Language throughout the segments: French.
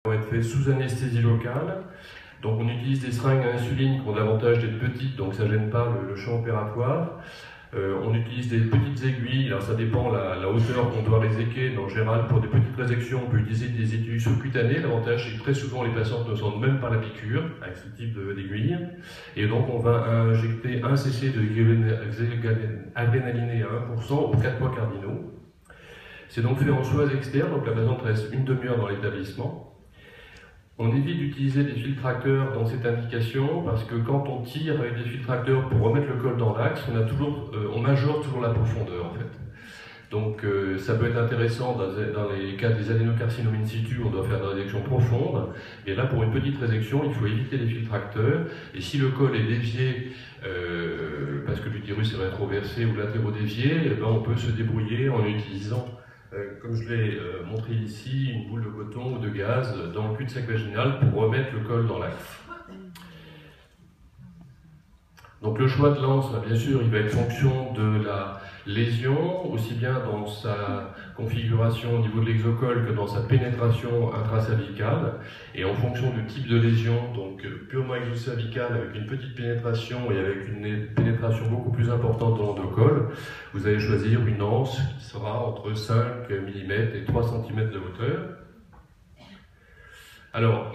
vont être faits sous anesthésie locale. Donc on utilise des seringues à insuline qui ont l'avantage d'être petites, donc ça ne gêne pas le champ opératoire. On utilise des petites aiguilles, alors ça dépend la hauteur qu'on doit réséquer, mais en général pour des petites résections on peut utiliser des aiguilles sous-cutanées. L'avantage c'est que très souvent les patientes ne sentent même pas la piqûre avec ce type d'aiguille. Et donc on va injecter un cc de adrénaliné à 1% aux 4 points cardinaux. C'est donc fait en soins externes, donc la patiente reste une demi-heure dans l'établissement. On évite d'utiliser des filtracteurs dans cette indication parce que quand on tire avec des filtracteurs pour remettre le col dans l'axe, on majore toujours la profondeur en fait. Donc ça peut être intéressant dans les cas des adénocarcinomes in situ, on doit faire des résections profondes. Et là pour une petite résection, il faut éviter les filtracteurs. Et si le col est dévié, parce que l'utérus est rétroversé ou latérodévié, eh ben, on peut se débrouiller en utilisant comme je l'ai montré ici, une boule de coton ou de gaz dans le cul-de-sac vaginal pour remettre le col dans l'axe. Donc le choix de l'anse, bien sûr, il va être fonction de la lésion, aussi bien dans sa configuration au niveau de l'exocole que dans sa pénétration intracervicale. Et en fonction du type de lésion, donc purement exocervicale avec une petite pénétration et avec une pénétration beaucoup plus importante dans l'endocole, vous allez choisir une anse qui sera entre 5 mm et 3 cm de hauteur. Alors,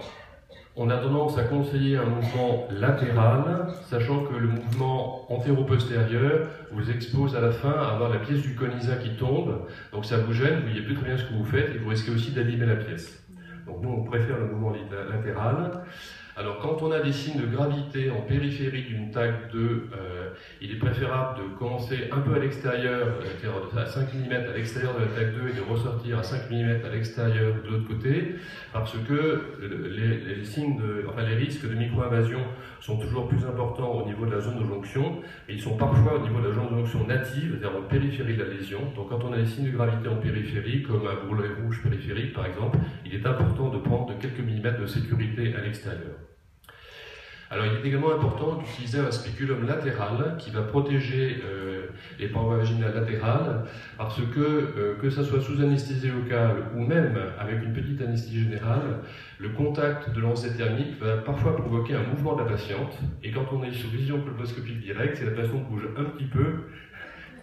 on a tendance à conseiller un mouvement latéral, sachant que le mouvement antéro-postérieur vous expose à la fin à avoir la pièce du conisa qui tombe, donc ça vous gêne, vous ne voyez plus très bien ce que vous faites et vous risquez aussi d'abîmer la pièce. Donc nous on préfère le mouvement latéral. Alors quand on a des signes de gravité en périphérie d'une TAC 2, il est préférable de commencer un peu à l'extérieur, à 5 mm à l'extérieur de la TAC 2 et de ressortir à 5 mm à l'extérieur de l'autre côté, parce que les risques de micro-invasion sont toujours plus importants au niveau de la zone de jonction, et ils sont parfois au niveau de la zone de jonction native, c'est-à-dire en périphérie de la lésion. Donc quand on a des signes de gravité en périphérie, comme un bourrelet rouge périphérique par exemple, il est important de prendre quelques millimètres de sécurité à l'extérieur. Alors il est également important d'utiliser un spéculum latéral qui va protéger les parois vaginales latérales parce que ça soit sous anesthésie locale ou même avec une petite anesthésie générale, le contact de lancée thermique va parfois provoquer un mouvement de la patiente et quand on est sous vision colposcopique directe, si la patiente bouge un petit peu,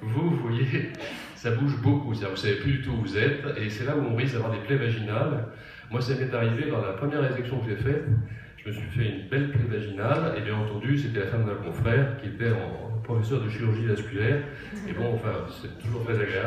vous voyez, ça bouge beaucoup, c'est-à-dire vous ne savez plus du tout où vous êtes et c'est là où on risque d'avoir des plaies vaginales. Moi ça m'est arrivé dans la première résection que j'ai faite. Je me suis fait une belle plaie vaginale, et bien entendu, c'était la femme d'un confrère qui était professeur de chirurgie vasculaire. Et bon, enfin, c'est toujours très agréable.